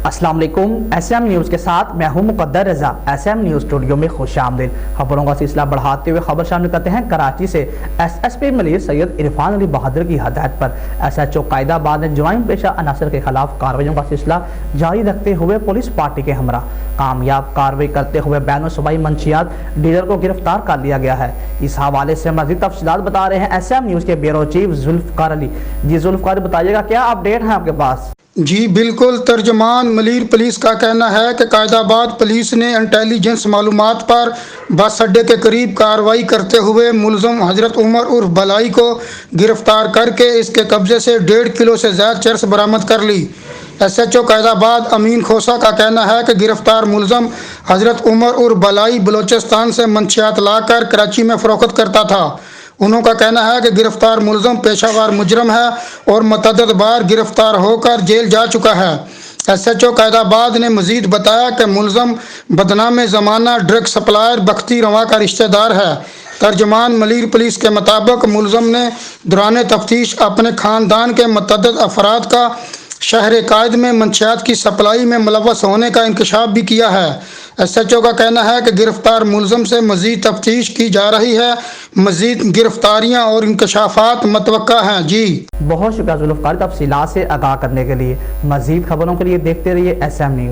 अस्सलाम वालेकुम। SM news के साथ मैं हूं मुकद्दर रजा। SM न्यूज़ स्टूडियो में खुश आमदीद। खबरों का सिलसिला बढ़ाते हुए खबर शामिल करते हैं कराची से। SSP मलिर सैयद इरफान अली बहादुर की हदायत पर SHO कायदाबाद ने जुराइम पेशा अनासर के खिलाफ कार्रवाइयों का सिलसिला जारी रखते हुए पुलिस पार्टी के हमरा कामयाब कार्रवाई करते हुए बैनुल सूबाई मंशियात डीलर को गिरफ्तार कर लिया गया है। इस हवाले से मज़ीद तफसीलात बता रहे हैं SM न्यूज़ के ब्यूरो चीफ जुल्फ़कार अली। जी जुल्फ़कार, बताइएगा क्या अपडेट है आपके पास? जी बिल्कुल, तर्जमान मलिर पुलिस का कहना है कि कायदाबाद पुलिस ने इंटेलिजेंस मालूमात पर बस अड्डे के करीब कार्रवाई करते हुए मुलजम हजरत उमर उर्फ बलाई को गिरफ्तार करके इसके कब्जे से 1.5 किलो से ज़्यादा चरस बरामद कर ली। SHO कायदाबाद अमीन खोसा का कहना है कि गिरफ्तार मुलजम हजरत उमर उर्फ बलाई बलोचिस्तान से मंशियात लाकर कराची में फ़रोख्त करता था। उन्होंने कहना है कि गिरफ्तार मुलजम पेशावर मुजरम है और मतअद्दिद बार गिरफ्तार होकर जेल जा चुका है। SHO कायदाबाद ने मजीद बताया कि मुलजम बदनाम ज़माना ड्रग सप्लायर बख्ती रवा का रिश्तेदार है। तर्जमान मलिर पुलिस के मुताबिक मुलजम ने दौरान तफ्तीश अपने ख़ानदान के मतअद्दिद अफराद का शहर कायद में मंशियात की सप्लाई में मुलव्वस होने का इंकशाफ भी किया है। SHO का कहना है कि गिरफ्तार मुलजम से मजीद तफ्तीश की जा रही है। मजीद गिरफ्तारियां और इंकशाफात मतवक्का हैं। जी बहुत शुक्रिया जुल्फ़कार, तफसीलात से आगाह करने के लिए। मजीद खबरों के लिए देखते रहिए SM न्यूज़।